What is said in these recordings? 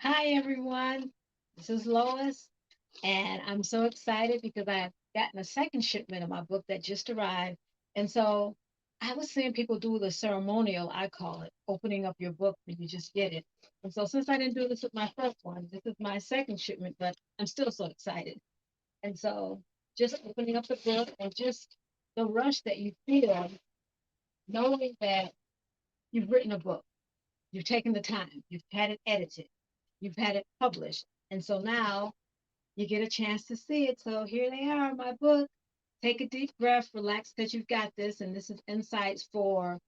Hi, everyone. This is Lois, and I'm so excited because I've gotten a second shipment of my book that just arrived. And so I was seeing people do the ceremonial, I call it, opening up your book when you just get it. And so since I didn't do this with my first one, this is my second shipment, but I'm still so excited. And so just opening up the book and just the rush that you feel knowing that you've written a book. You've taken the time, you've had it edited, you've had it published. And so now you get a chance to see it. So here they are, my book. Take a deep breath, relax because you've got this. And this is insights for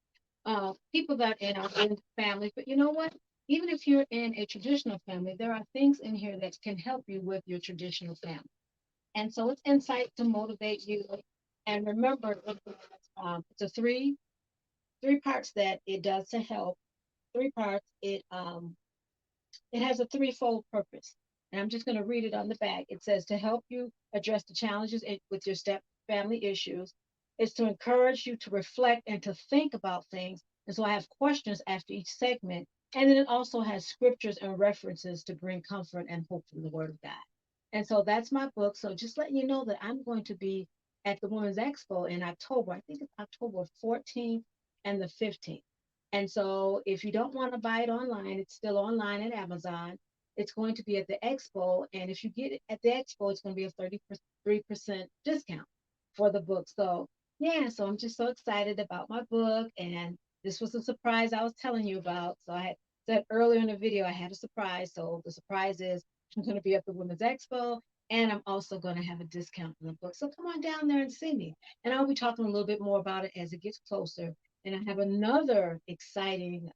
people that are in our blended family. But you know what? Even if you're in a traditional family, there are things in here that can help you with your traditional family. And so it's insight to motivate you. And remember, it's a three parts that it does to help. Three parts. It has a threefold purpose. And I'm just going to read it on the back. It says to help you address the challenges with your step family issues. It's to encourage you to reflect and to think about things. And so I have questions after each segment. And then it also has scriptures and references to bring comfort and hope from the Word of God. And so that's my book. So just letting you know that I'm going to be at the Women's Expo in October. I think it's October 14th and the 15th. And so if you don't want to buy it online, it's still online at Amazon. It's going to be at the expo. And if you get it at the expo, it's going to be a 33% discount for the book. So, yeah, so I'm just so excited about my book. And this was a surprise I was telling you about. So I had said earlier in the video, I had a surprise. So the surprise is I'm going to be at the Women's Expo. And I'm also going to have a discount on the book. So come on down there and see me. And I'll be talking a little bit more about it as it gets closer. And I have another exciting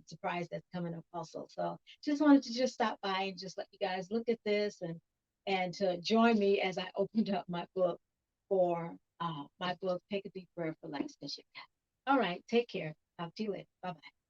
surprise that's coming up also. So just wanted to just stop by and just let you guys look at this and to join me as I opened up my book for my book, Take a Deep Breath, Relax, and Ship. All right, take care. Talk to you later. Bye bye.